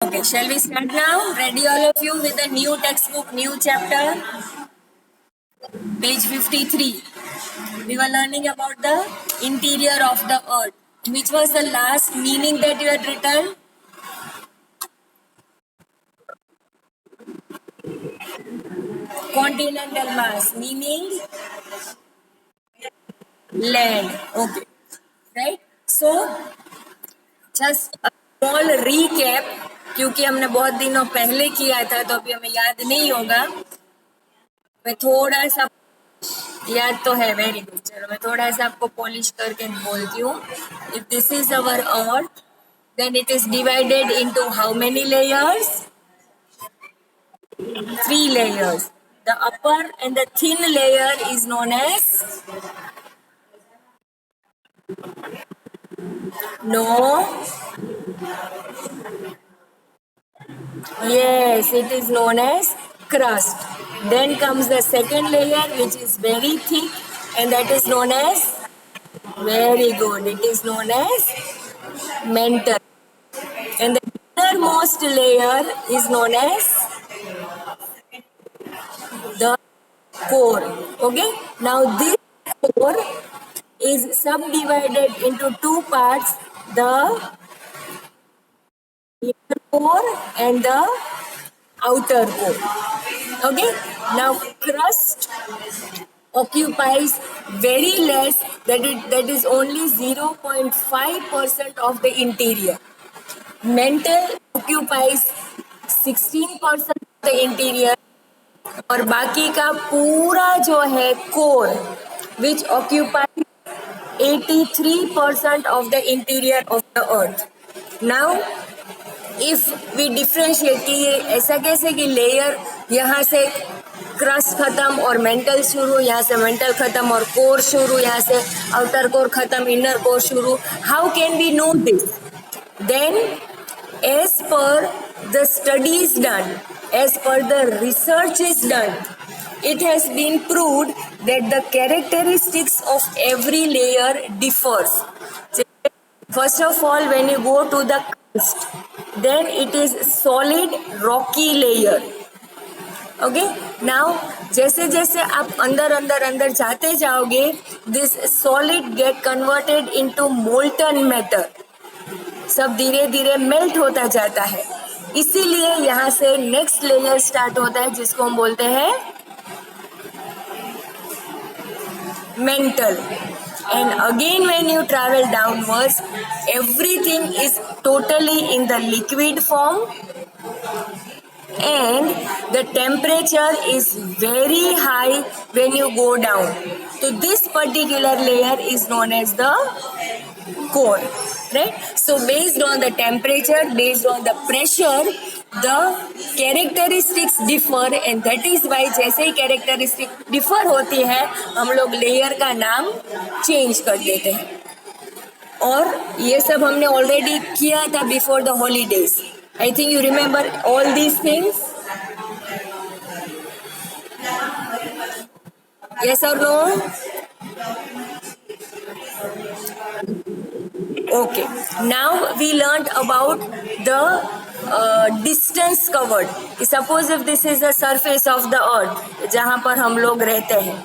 Okay, shall we start now? Ready all of you with a new textbook, new chapter? Page 53. We were learning about the interior of the earth. Which was the last meaning that you had written? Continental mass, meaning land. Okay, right? So, just a small recap, क्योंकि हमने बहुत दिनों पहले किया था तो अभी हमें याद नहीं होगा. मैं थोड़ा सा याद तो है. Very good. चलो मैं थोड़ा सा आपको पॉलिश करके बोलती हूँ. If this is our earth, then it is divided into how many layers? 3 layers. The upper and the thin layer is known as? No. Yes, it is known as crust. Then comes the second layer, which is very thick, and that is known as? Very good. It is known as mantle. And the innermost layer is known as the core. Okay. Now this core is subdivided into two parts: the inner core and the outer core. Okay. Now crust occupies very less, that is only 0.5% of the interior. Mantle occupies 16% of the interior, और बाकी का पूरा जो है core, which occupies 83% of the interior of the earth. Now, if we differentiate कि ये ऐसा कैसे कि लेयर यहाँ से क्रस्ट खत्म और मेंटल शुरू, यहाँ से मेंटल खत्म और कोर शुरू, यहाँ से आउटर कोर खत्म, इनर कोर शुरू. How can we know this? Then as per the studies done, as per the research is done, it has been proved that the characteristics of every layer differs. First of all, when you go to the crust, then it is solid rocky layer. Okay, now जैसे जैसे आप अंदर अंदर अंदर जाते जाओगे, this solid get converted into molten matter. सब धीरे धीरे मेल्ट होता जाता है. इसीलिए यहाँ से नेक्स्ट लेयर स्टार्ट होता है, जिसको हम बोलते हैं mental. And again when you travel downwards, everything is totally in the liquid form and the temperature is very high when you go down. So this particular layer is known as the core, right? So based on the temperature, based on the pressure, the characteristics differ, and that is why जैसे ही characteristics differ होती है, हम लोग layer का नाम change कर देते हैं. और ये सब हमने already किया था before the holidays. I think you remember all these things. Yes or no? Okay. Now we learned about the distance covered. Suppose if this is the surface of the earth, जहाँ पर हम लोग रहते हैं,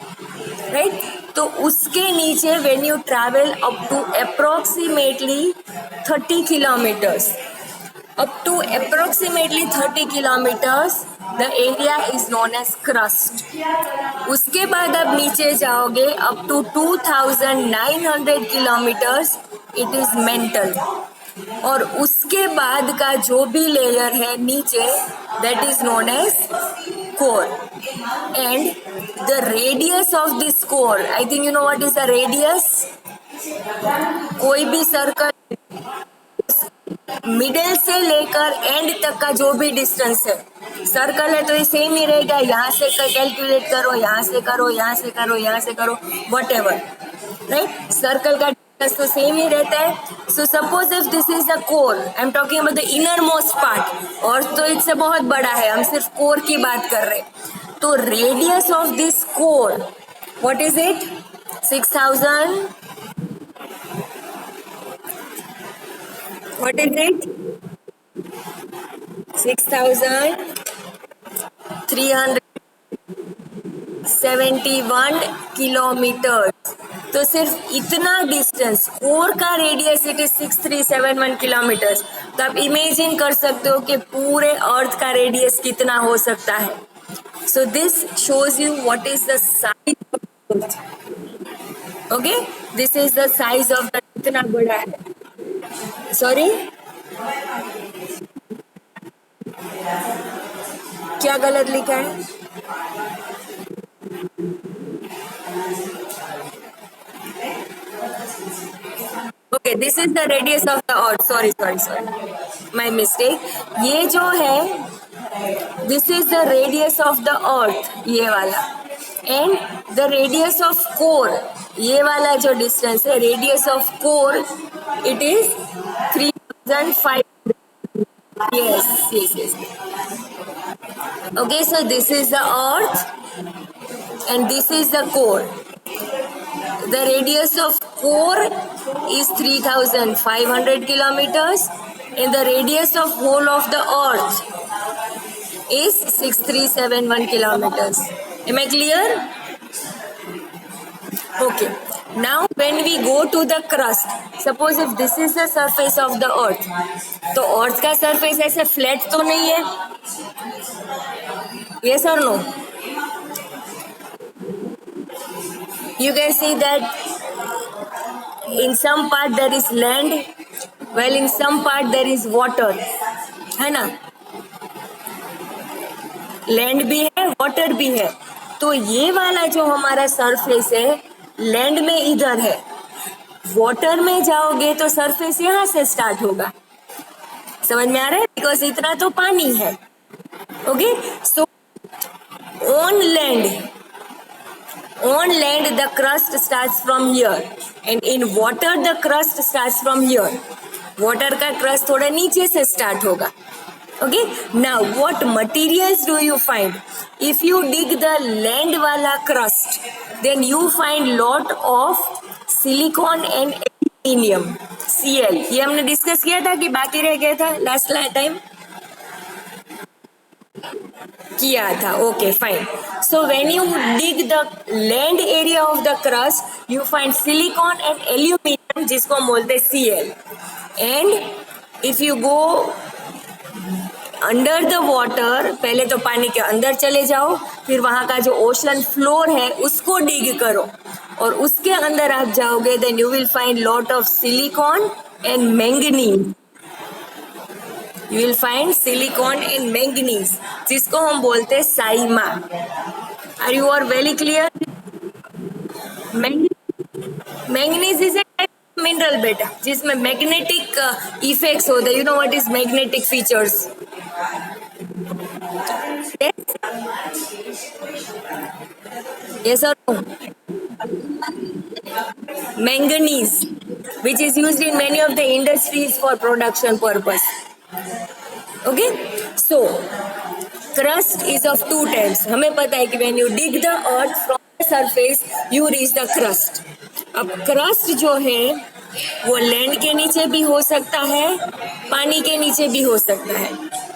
right? तो उसके नीचे when you travel up to approximately 30 kilometers, up to approximately 30 kilometers, the area is known as crust. उसके बाद आप नीचे जाओगे up to 2900 kilometers, it is mantle. और उसके बाद का जो भी लेयर है नीचे, that is known as core. And the radius of this core, I think you know what is the radius? कोई भी सर्कल मिडिल से लेकर एंड तक का जो भी डिस्टेंस है, सर्कल है तो ये सेम ही रहेगा. यहाँ से कैलकुलेट करो, यहाँ से करो, यहाँ से करो, यहाँ से करो, वट एवर, राइट? सर्कल का डिस्टेंस तो सेम ही रहता है. So suppose if this is the core, I am talking about the inner most part, और तो इससे बहुत बड़ा है, हम सिर्फ कोर की बात कर रहे हैं. तो radius of this core, what is it? 6000. What is it? 6,371 kilometre. तो सिर्फ इतना डिस्टेंस, कोर का रेडियस इट इज 6,371 किलोमीटर। तो आप इमेजिन कर सकते हो कि पूरे अर्थ का रेडियस कितना हो सकता है। So this shows you what is the size of earth. Okay, this is the size of the, इतना बड़ा है। सॉरी, क्या गलत लिखा है? Okay, this is the radius of the earth. Sorry sorry sorry, my mistake. ये जो है, this is the radius of the earth, ये वाला। And the radius of core, ये वाला जो डिस्टेंस है, radius of core it is 3,500। yes yes yes okay, so this is the earth and this is the core. The radius of core is 3,500 kilometers and the radius of whole of the earth is 6,371 kilometers. Am I clear? Okay. Now when we go to the crust, suppose if this is the surface of the earth, तो अर्थ का surface ऐसे flat तो नहीं है, yes or no? You can see that in some part there is land, while in some part there is water, है ना? Land भी है, वाटर भी है। तो ये वाला जो हमारा सरफेस है, लैंड में इधर है, वाटर में जाओगे तो सरफेस यहाँ से स्टार्ट होगा। समझ में आ रहा है? बिकॉज इतना तो पानी है। Okay, so on land the crust starts from here and in water the crust starts from here. Water का क्रस्ट थोड़ा नीचे से स्टार्ट होगा। Okay, now what materials do you find? If you dig the land wala crust, then you find lot of silicon and aluminium, Cl। ये हमने discuss किया था कि बाकी रह गया था लास्ट टाइम? किया था। Okay fine. So when you dig the land area of the crust, you find silicon and aluminium, जिसको हम बोलते हैं Cl। And if you go under the water, पहले तो पानी के अंदर चले जाओ, फिर वहां का जो ओशन फ्लोर है उसको डिग करो, और उसके अंदर आप जाओगे, then you will find lot of silicon and manganese. You will find silicon and manganese, जिसको हम बोलते हैं sima. Are you are very clear? Manganese is a mineral बेटा, जिसमें मैग्नेटिक इफेक्ट्स होते हैं। You know what is magnetic features? Yes or no? Manganese, which is used in many of the industries for production purpose. Okay, so crust is of two types. हमें पता है कि when you dig the earth from the surface, you reach the crust. अब crust जो है वो land के नीचे भी हो सकता है, पानी के नीचे भी हो सकता है।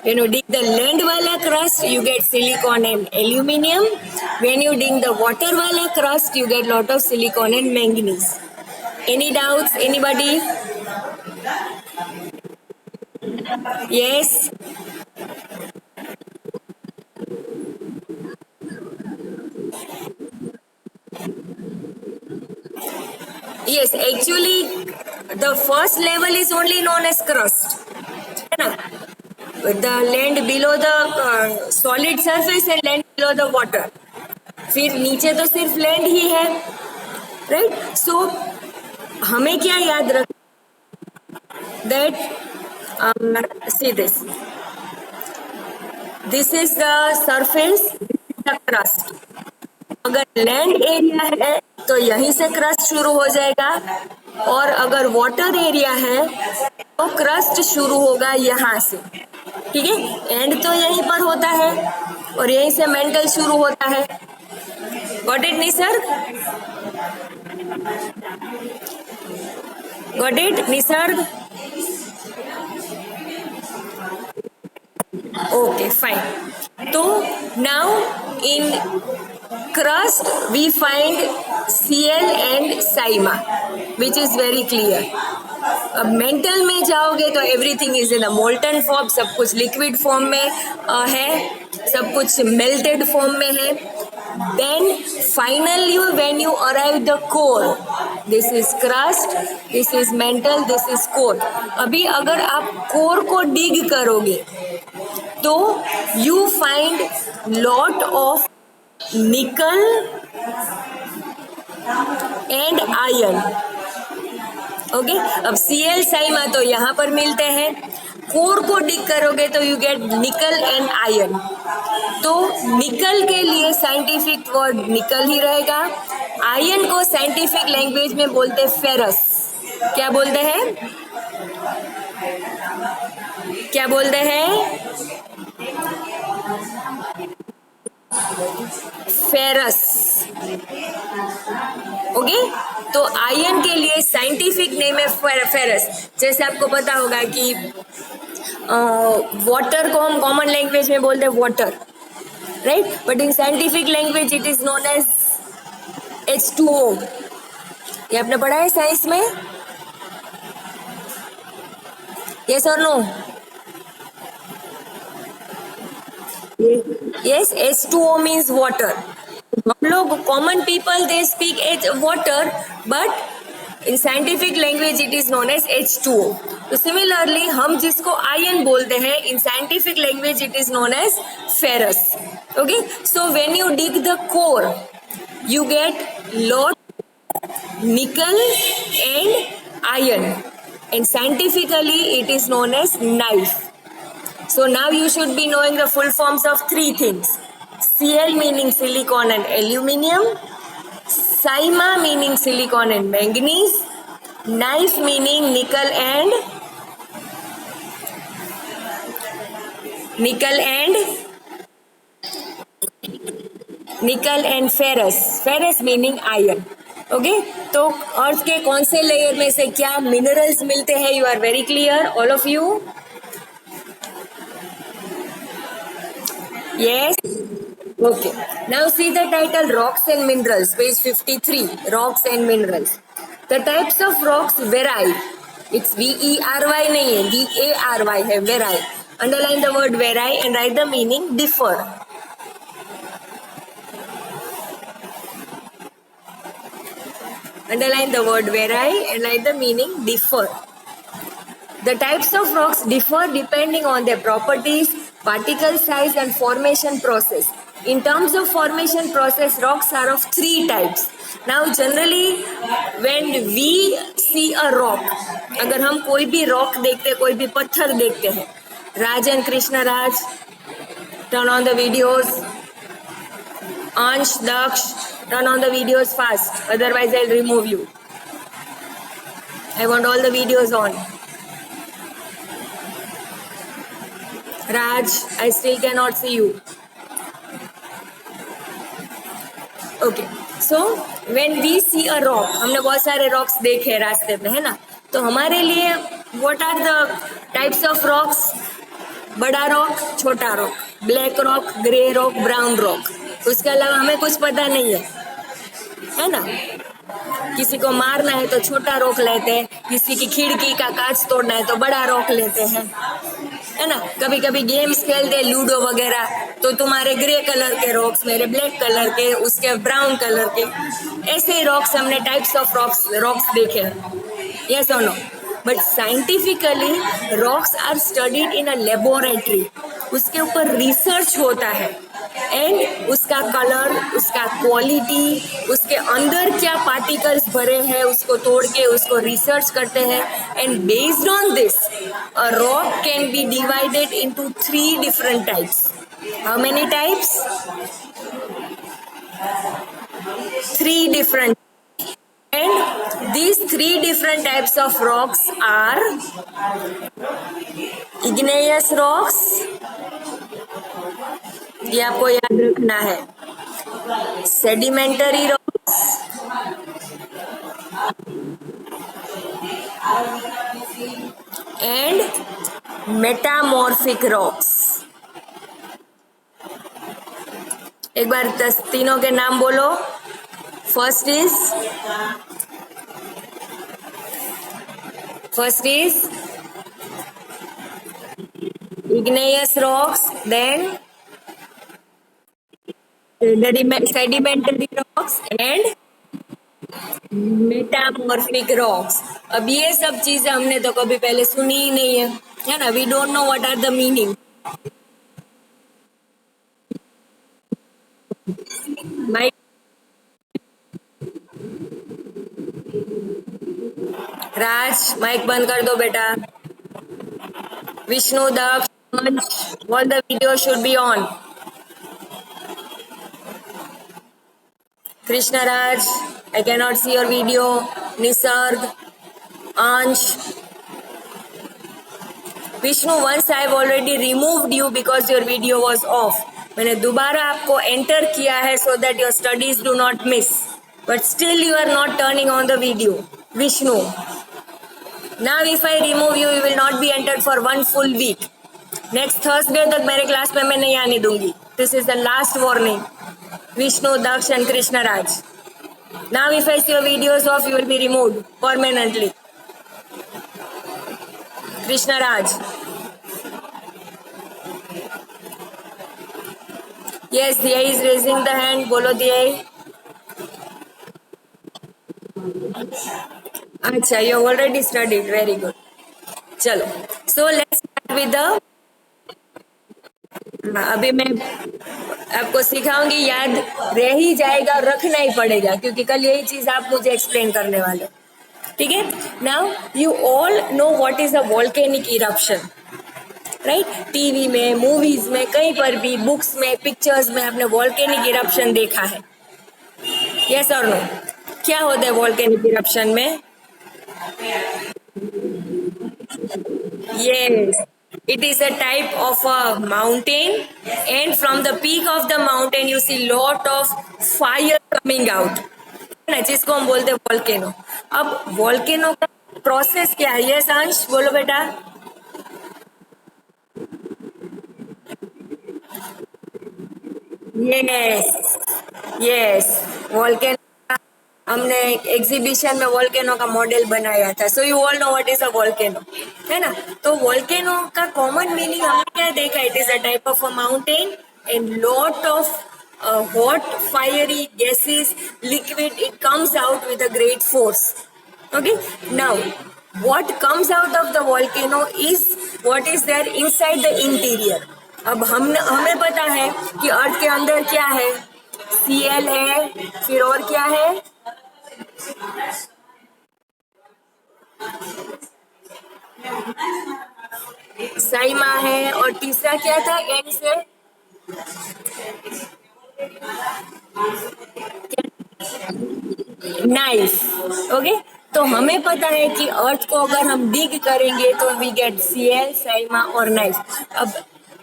When you dig the land wala crust, you get silicon and aluminium. When you dig the water wala crust, you get lot of silicon and manganese. Any doubts? Anybody? Yes? Yes, actually the first level is only known as crust, है ना? The land below the solid surface and land below the water. फिर नीचे तो सिर्फ land ही है, right? सो हमें क्या याद रख, that see this is the surface, the crust. अगर लैंड एरिया है तो यहीं से क्रस्ट शुरू हो जाएगा, और अगर वाटर एरिया है तो क्रस्ट शुरू होगा यहाँ से। ठीक है, एंड तो यहीं पर होता है और यहीं से मेंटल शुरू होता है। Got it Nisarga? Got it Nisarga? Okay, fine. So now in crust we find Cl and Sima, which is very clear. अब मेंटल में जाओगे तो everything is in a molten form, सब कुछ लिक्विड फॉर्म में है, सब कुछ मेल्टेड फॉर्म में है. Then finally when you arrive the core, this is crust, this is mantle, this is core. अभी अगर आप कोर को डिग करोगे तो you find lot of nickel and iron. Okay, अब Cl साइमा तो यहाँ पर मिलते हैं. कोर को डिग करोगे तो यू गेट निकल एंड आयरन. तो निकल के लिए साइंटिफिक वर्ड निकल ही रहेगा. आयरन को साइंटिफिक लैंग्वेज में बोलते हैं फेरस. क्या बोलते हैं? क्या बोलते हैं? फेरस. ओके, तो आयरन के लिए साइंटिफिक नेम है फेरस. जैसे आपको पता होगा कि वाटर को हम कॉमन लैंग्वेज में बोलते हैं water, right? But in scientific language it is known as H2O. ये आपने पढ़ा है साइंस में? यस और no? Yes, H2O means water. हम लोग common people they speak as water, but in scientific language it is known as H2O. तो similarly हम जिसको आयरन बोलते हैं in scientific language it is known as ferrous. Okay, so when you dig the core you get lot nickel and iron, and scientifically it is known as knife. So now you should be knowing the full forms of three things. Cl meaning silicon and aluminium, Sima meaning silicon and manganese, knife meaning nickel and ferrous. Ferrous meaning iron. Okay, तो अर्थ के कौन से layer में से क्या minerals मिलते हैं? You are very clear all of you? Yes. Okay, now see the title rocks and minerals, page 53. Rocks and minerals. The types of rocks vary. It's VERY नहीं है, VARY है, vary. Underline the word vary and write the meaning differ. Underline the word vary and write the meaning differ. The types of rocks differ depending on their properties, particle size and formation process. In terms of formation process, rocks are of three types. Now generally when we see a rock, अगर हम कोई भी rock देखते हैं, कोई भी पत्थर देखते हैं, Raj and Krishna Raj, turn on the videos. Ansh, Daksh, turn on the videos fast, otherwise I'll remove you. I want all the videos on. Raj, I still cannot see you. Okay, so when we see a rock, हमने बहुत सारे rocks देखे रास्ते पे, है ना? तो हमारे लिए what are the types of rocks? बड़ा रॉक, छोटा rock, black rock, grey rock, brown rock. उसके अलावा हमें कुछ पता नहीं है ना? किसी को मारना है तो छोटा रॉक लेते हैं, किसी की खिड़की का कांच तोड़ना है तो बड़ा रॉक लेते हैं, है ना? कभी कभी गेम्स खेलते हैं लूडो वगैरह, तो तुम्हारे ग्रे कलर के रॉक्स, मेरे ब्लैक कलर के, उसके ब्राउन कलर के, ऐसे रॉक्स हमने टाइप्स ऑफ रॉक्स देखे हैं. यस और no? But scientifically rocks are studied in a laboratory. उसके ऊपर रिसर्च होता है एंड उसका कलर, उसका क्वालिटी, उसके अंदर क्या पार्टिकल्स भरे हैं उसको तोड़ के उसको रिसर्च करते हैं. And based on this a rock can be divided into 3 different types. How many types? 3 different. And these 3 different types of rocks are igneous rocks, ये आपको याद रखना है, sedimentary rocks and metamorphic rocks. एक बार तीनों के नाम बोलो. First is igneous rocks, then sedimentary rocks and metamorphic rocks. अब ये सब चीजें हमने तो कभी पहले सुनी ही नहीं है ना. We don't know what are the meaning. Mike Raj, mike बंद कर दो बेटा. विष्णु, दक्ष, all the video should be on. Krishna Raj, I cannot see your video. Nisarg, Ansh, Vishnu, once I have already removed you because your video was off. मैंने दोबारा आपको enter किया है so that your studies do not miss. But still you are not turning on the video. Vishnu. Now if I remove you, you will not be entered for 1 full week. Next Thursday तक मेरे class में मैं नहीं आने दूंगी. This is the last warning. Vishnu, Daksh and Krishna Raj. Now if I see your videos off, you will be removed permanently. Krishna Raj. Yes, Diya is raising the hand. Bolo Diya. Acha, you have already studied. Very good. चलो. So let's start with the. अभी मैं आपको सिखाऊंगी, याद रह ही जाएगा और रखना ही पड़ेगा क्योंकि कल यही चीज आप मुझे एक्सप्लेन करने वाले हो. ठीक है. Now you all know what is a volcanic eruption, right. TV में, मूवीज में, कहीं पर भी, बुक्स में, पिक्चर्स में आपने वोल्केनिक इरप्शन देखा है. यस और नो? क्या होता है वोल्केनिक इरप्शन में? Yes, it is a type of a mountain, and from the peak of the mountain you see lot of fire coming out, है ना, जिसको हम बोलते हैं वोल्केनो. अब वोल्केनो का प्रोसेस क्या है? यस अंश, बोलो बेटा. यस यस, वोल्केनो हमने एग्जीबिशन में वोल्केनो का मॉडल बनाया था. So you all know what is a volcano, है ना. तो वोल्केनो का कॉमन मीनिंग हमने क्या देखा? It is a type of a mountain and lot of hot fiery gases, liquid, it comes out with a great force. Okay, now what comes out of the volcano is what is there inside the interior. अब हमें पता है कि अर्थ के अंदर क्या है? Cl है, फिर और क्या है? साइमा है, और तीसरा क्या था एंड से? नाइफ. ओके, तो हमें पता है कि अर्थ को अगर हम डिग करेंगे तो वी गेट Cl, साइमा और नाइफ. अब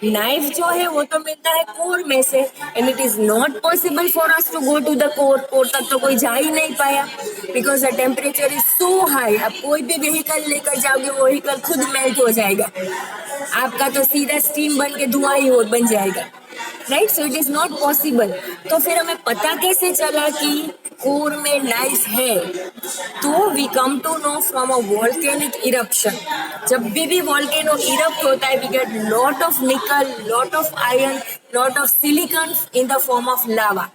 नाइफ जो है वो तो मिलता है कोर में से, and it is not possible for us to go to the core. Core तक तो कोई जा ही नहीं पाया because the temperature is so high. आप कोई भी व्हीकल लेकर जाओगे वो व्हीकल खुद मेल्ट हो जाएगा. आपका तो सीधा स्टीम बन के धुआं ही बन जाएगा, right. So it is not possible. तो फिर हमें पता कैसे चला कि कोर में नाइफ है? तो we come to know from a volcanic eruption. जब भी वोल्केनो इरप्ट होता है we get lot of nickel, lot of iron, lot of silicon in the form of lava.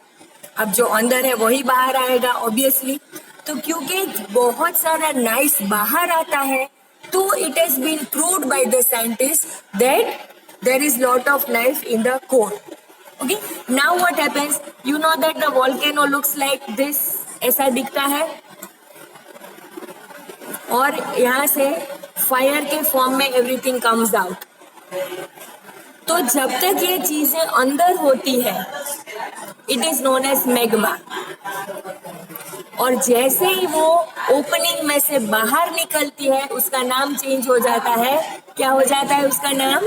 अब जो अंदर है वही बाहर आएगा ऑब्वियसली. तो क्योंकि बहुत सारा नाइफ बाहर आता है तो it has been proved by the scientist that there is lot of knife in the core. Okay, now what happens? You know that the volcano looks like this, ऐसा दिखता है, और यहाँ से फायर के फॉर्म में एवरीथिंग कम्स आउट. तो जब तक ये चीजें अंदर होती है it is known as magma, और जैसे ही वो ओपनिंग में से बाहर निकलती है उसका नाम चेंज हो जाता है. क्या हो जाता है उसका नाम?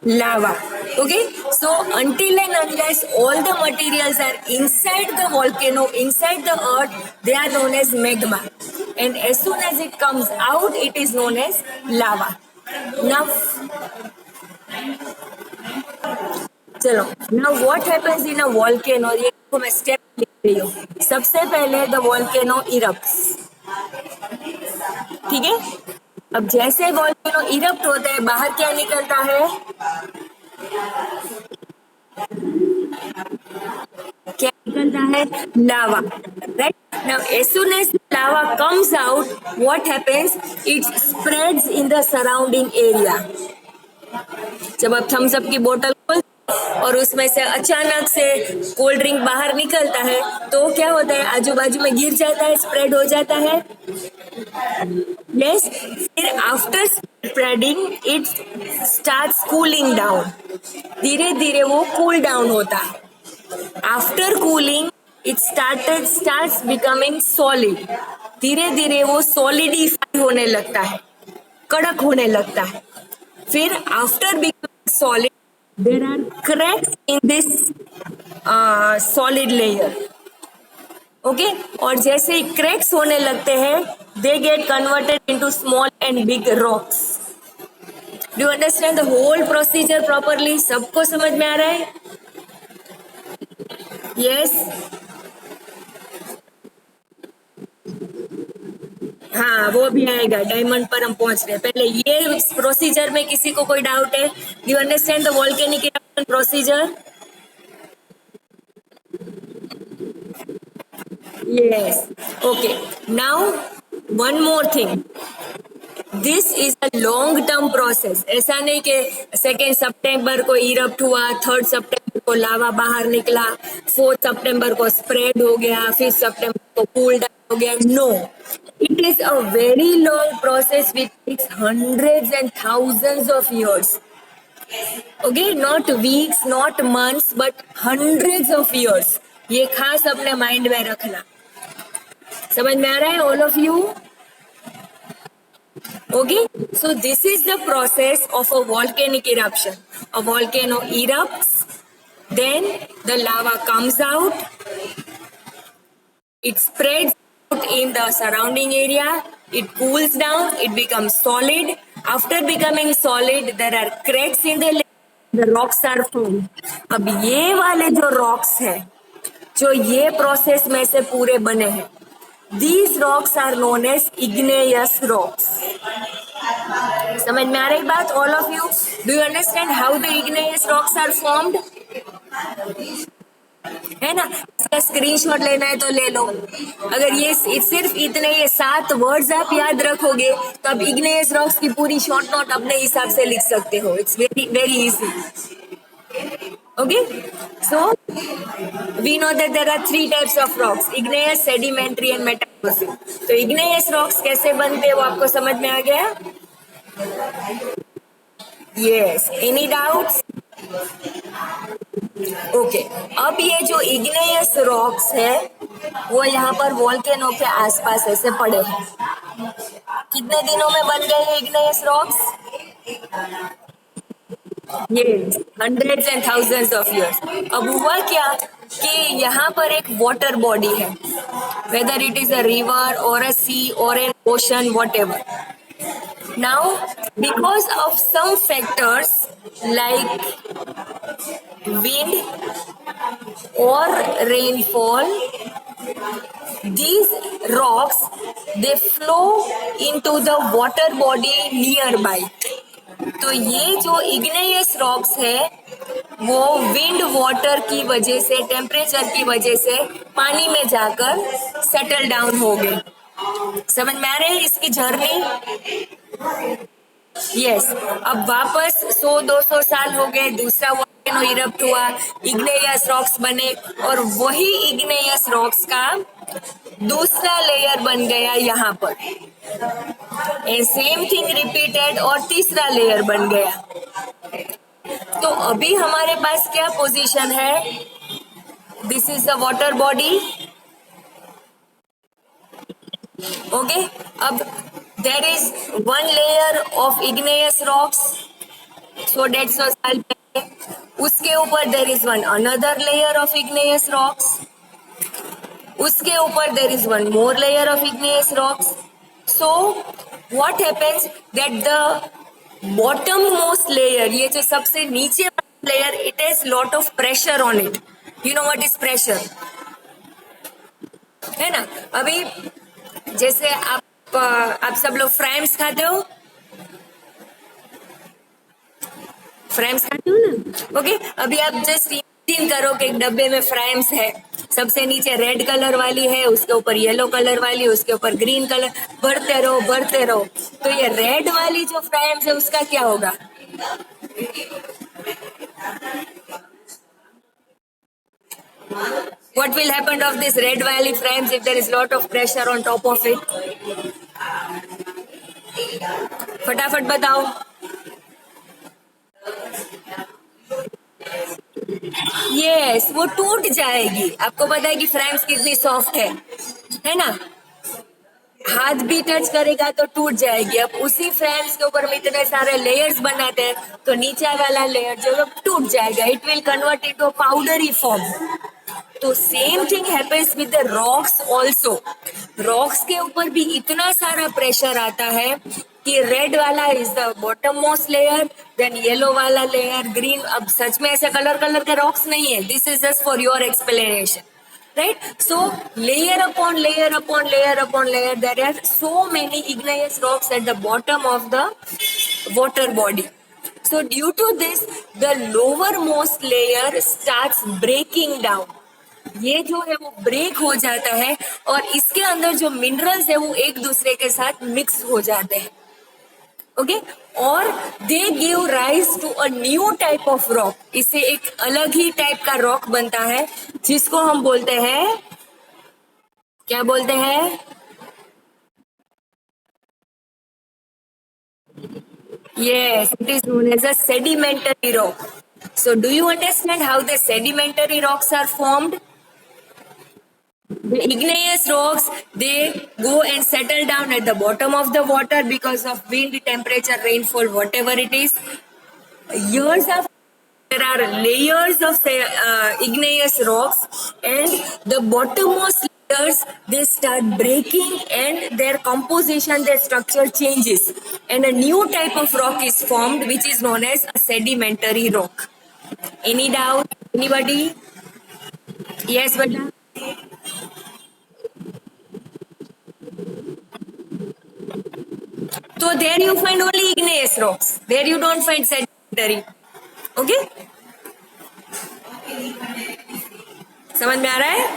lava. Okay, so until and unless all the materials are inside the volcano, inside the earth, they are known as magma, and as soon as it comes out it is known as lava. Now चलो, now what happens in a volcano, ये को मैं step लिख रही हूँ. सबसे पहले the volcano इरप्ट्स. ठीक है. अब जैसे वोल्केनो इरप्ट होता है, बाहर क्या निकलता है? क्या निकलता है? Lava. Right. Now as soon as lava comes out, what happens? It spreads in the surrounding area. जब आप थम्स अप की बोतल खोल और उसमें से अचानक से कोल्ड ड्रिंक बाहर निकलता है, तो क्या होता है? आजू बाजू में गिर जाता है, स्प्रेड हो जाता है. यस. फिर after spreading it starts cooling down. धीरे धीरे वो कूल डाउन होता है. After cooling it starts becoming solid. धीरे धीरे वो सॉलिडिफाई होने लगता है, कड़क होने लगता है. फिर after becoming solid there are cracks in this solid layer. Okay. और जैसे ही क्रैक्स होने लगते हैं, they get converted into small and big rocks. Do you understand the whole procedure properly? सबको समझ में आ रहा है? यस. हाँ, वो भी आएगा. डायमंड पर हम पहुंच रहे हैं. पहले ये प्रोसीजर में किसी को कोई डाउट है? Do you understand the volcanic eruption procedure? Yes. Okay. Now one more thing. This is a long term process. ऐसा नहीं कि 2 सितंबर को इरप्ट हुआ, 3 सितंबर को लावा बाहर निकला, 4 सितंबर को स्प्रेड हो गया, 5 सितंबर को कूल डाउन हो गया. No, it is a very long process which takes hundreds and thousands of years. Okay, not weeks, not months, but hundreds of years. ये खास अपने माइंड में रखना. समझ में आ रहा है all of you? Okay, so this is the process of a volcanic eruption. A volcano erupts, then the lava comes out, it spreads out in the surrounding area, it cools down, it becomes solid. After becoming solid, there are cracks in the layer, the rocks are formed. अब ये वाले जो rocks हैं, जो ये process में से पूरे बने हैं, these rocks are known as igneous rocks. समझ में आ रही बात all of you? Do you understand how the igneous rocks are formed? है ना? इसका स्क्रीनशॉट लेना है तो ले लो. अगर ये सिर्फ इतने ये 7 वर्ड्स आप याद रखोगे, तो आप igneous rocks की पूरी शॉर्ट नोट अपने हिसाब से लिख सकते हो. It's very very easy. Okay, so we know that there are 3 types of rocks: igneous, sedimentary and metamorphic. तो igneous rocks कैसे बनते हैं वो आपको समझ में आ गया? Yes. Any doubts? Okay. अब ये जो igneous rocks है, वो यहाँ पर वोल्केनो के आसपास ऐसे पड़े हैं. कितने दिनों में बन गए ये igneous rocks? Yes, hundreds and thousands of years. अब हुआ क्या कि यहाँ पर एक वाटर बॉडी है, whether it is a river or a sea or an ocean, whatever. Now, because of some factors like wind or rainfall, these rocks they flow into the water body nearby. तो ये जो igneous rocks है, वो wind water की वजह से, temperature की वजह से पानी में जाकर सेटल डाउन हो गए. समझ में आ रहे हैं इसकी जर्नी? यस. अब वापस 100-200 साल हो गए, दूसरा वोल्केनो इरप्ट हुआ, igneous rocks बने, और वही igneous rocks का दूसरा लेयर बन गया यहाँ पर. सेम थिंग रिपीटेड और तीसरा लेयर बन गया. तो अभी हमारे पास क्या पोजीशन है? This is the water body. Okay. अब there is one layer of igneous rocks, so that's so साल पहले. उसके ऊपर there is one another layer of igneous rocks. उसके ऊपर there is one more layer of igneous rocks. So what happens that the bottom most layer, ये जो सबसे नीचे layer, it has lot of pressure on it. You know what is pressure? है ना? अभी जैसे आप सब लोग फ्राइम्स खाते हो, फ्राइम्स खाते हो ना? ओके, अभी आप जस्ट इमेजिन करो कि एक डब्बे में फ्राइम्स है, सबसे नीचे रेड कलर वाली है, उसके ऊपर येलो कलर वाली, उसके ऊपर ग्रीन कलर, बढ़ते रहो बढ़ते रहो, तो ये रेड वाली जो फ्राइम्स है उसका क्या होगा? What will happen of this red valley frames if there is lot of pressure on top of it? फटाफट बताओ. यस, वो टूट जाएगी. आपको पता है कि फ्रेम्स कितनी सॉफ्ट है ना? हाथ भी टच करेगा तो टूट जाएगी. अब उसी फ्रेम्स के ऊपर में इतने सारे लेयर्स बनाते हैं तो नीचे वाला लेयर जो है टूट जाएगा. It will convert into powdery form. तो same thing happens with the rocks also. Rocks के ऊपर भी इतना सारा प्रेशर आता है कि रेड वाला is the bottom most layer, then yellow वाला लेयर, ग्रीन. अब सच में ऐसे कलर कलर के रॉक्स नहीं है. This is just for your explanation, right? So layer upon layer upon layer upon layer, there are so many igneous rocks at the bottom of the water body. So due to this, the lowermost layer starts breaking down. ये जो है वो break हो जाता है और इसके अंदर जो मिनरल्स है वो एक दूसरे के साथ मिक्स हो जाते हैं. ओके, और they give rise to a new type of rock. इससे एक अलग ही टाइप का रॉक बनता है जिसको हम बोलते हैं, क्या बोलते हैं? Yes, it is known as a sedimentary rock. So do you understand how the sedimentary rocks are formed? The igneous rocks, they go and settle down at the bottom of the water because of wind, temperature, rainfall, whatever it is. Years of there are layers of igneous rocks, and the bottommost layers they start breaking and their composition, their structure changes, and a new type of rock is formed which is known as a sedimentary rock. Any doubt? Anybody? Yes, beta. So there you find only igneous rocks. There you don't find sedimentary. Okay? समझ में आ रहा है?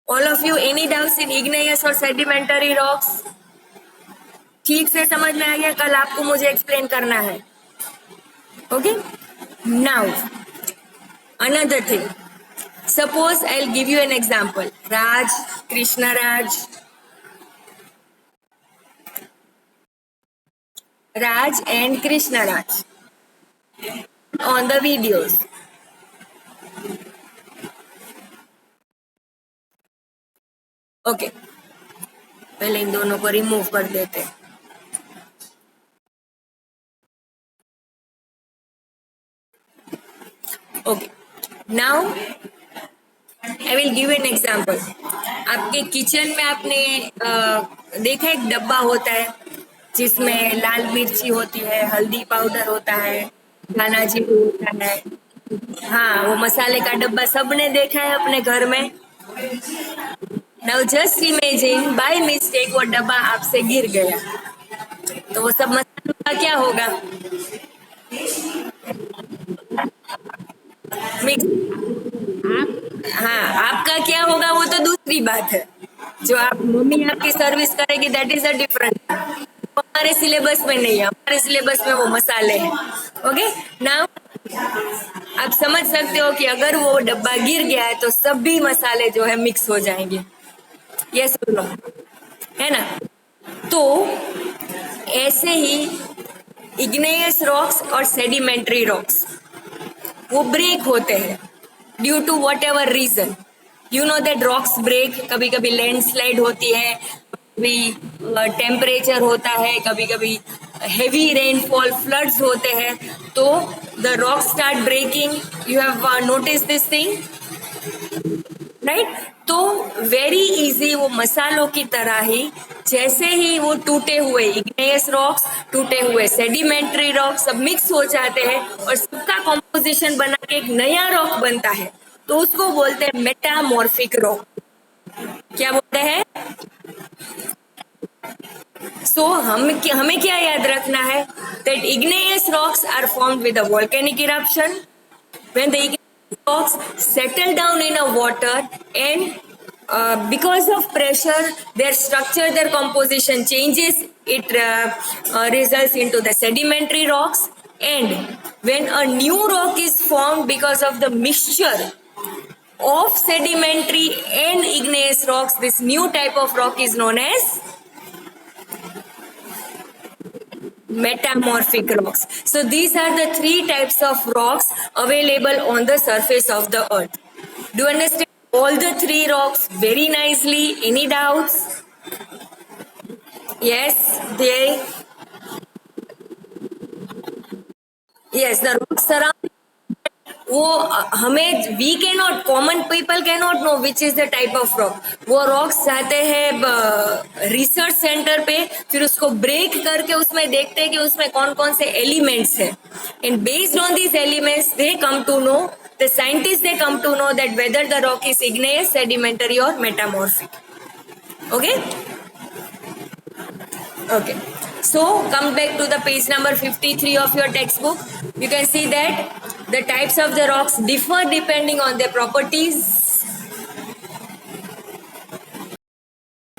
All of you, any doubts in igneous or sedimentary rocks? ठीक से समझ में आ गया? कल आपको मुझे एक्सप्लेन करना है. Okay? Now, another thing. Suppose I'll give you an example. Raj, Krishna Raj and Krishna Raj on the videos. Okay. पहले इन दोनों को रिमूव कर देते हैं. Okay. Now I will give an example. आपके किचन में आपने देखा एक डब्बा होता है जिसमें लाल मिर्ची होती है, हल्दी पाउडर होता है, धना जीरा होता है. हाँ, वो मसाले का डब्बा सबने देखा है अपने घर में. Now just imagine by mistake वो डब्बा आपसे गिर गया तो वो सब मसालों का क्या होगा? मिक्स. हाँ, आपका क्या होगा वो तो दूसरी बात है. जो आप मम्मी आपकी सर्विस करेगी दैट इज अ डिफरेंट. हमारे सिलेबस में नहीं है. हमारे सिलेबस में वो मसाले हैं. ओके, नाउ आप समझ सकते हो कि अगर वो डब्बा गिर गया है तो सभी मसाले जो है मिक्स हो जाएंगे. यस और नो, है ना? तो ऐसे ही इग्नेयस रॉक्स और सेडिमेंट्री रॉक्स वो ब्रेक होते हैं due to whatever reason. You know that rocks break. कभी कभी लैंडस्लाइड होती है, कभी टेम्परेचर होता है, कभी कभी हेवी रेनफॉल, फ्लड्स होते हैं, तो the rock start breaking. You have notice this thing, right? तो वेरी इजी वो मसालों की तरह ही जैसे ही वो टूटे हुए इग्नेयस रॉक्स, टूटे हुए सेडिमेंट्री रॉक्स सब मिक्स हो जाते हैं और सबका कॉम्पोजिशन बना के एक नया रॉक बनता है, तो उसको बोलते हैं मेटामॉर्फिक रॉक। क्या बोलते हैं? सो हमें क्या याद रखना है? That igneous rocks are formed with a volcanic eruption. When the igneous rocks settle down in a water and because of pressure, their structure, their composition changes. It results into the sedimentary rocks. And when a new rock is formed because of the mixture of sedimentary and igneous rocks, this new type of rock is known as metamorphic rocks. So these are the three types of rocks available on the surface of the earth. Do you understand all the three rocks very nicely? Any doubts? Yes, they. Yes, the rocks around. वो हमें we can not, common people can not know which is the type of rock. वो rocks जाते हैं research centre पे, फिर उसको break करके उसमें देखते हैं कि उसमें कौन कौन से एलिमेंट्स है, and based on these elements they come to know, the scientist they come to know that whether the rock is igneous, sedimentary और metamorphic. Okay okay, so come back to the page number 53 of your textbook. You can see that the types of the rocks differ depending on their properties.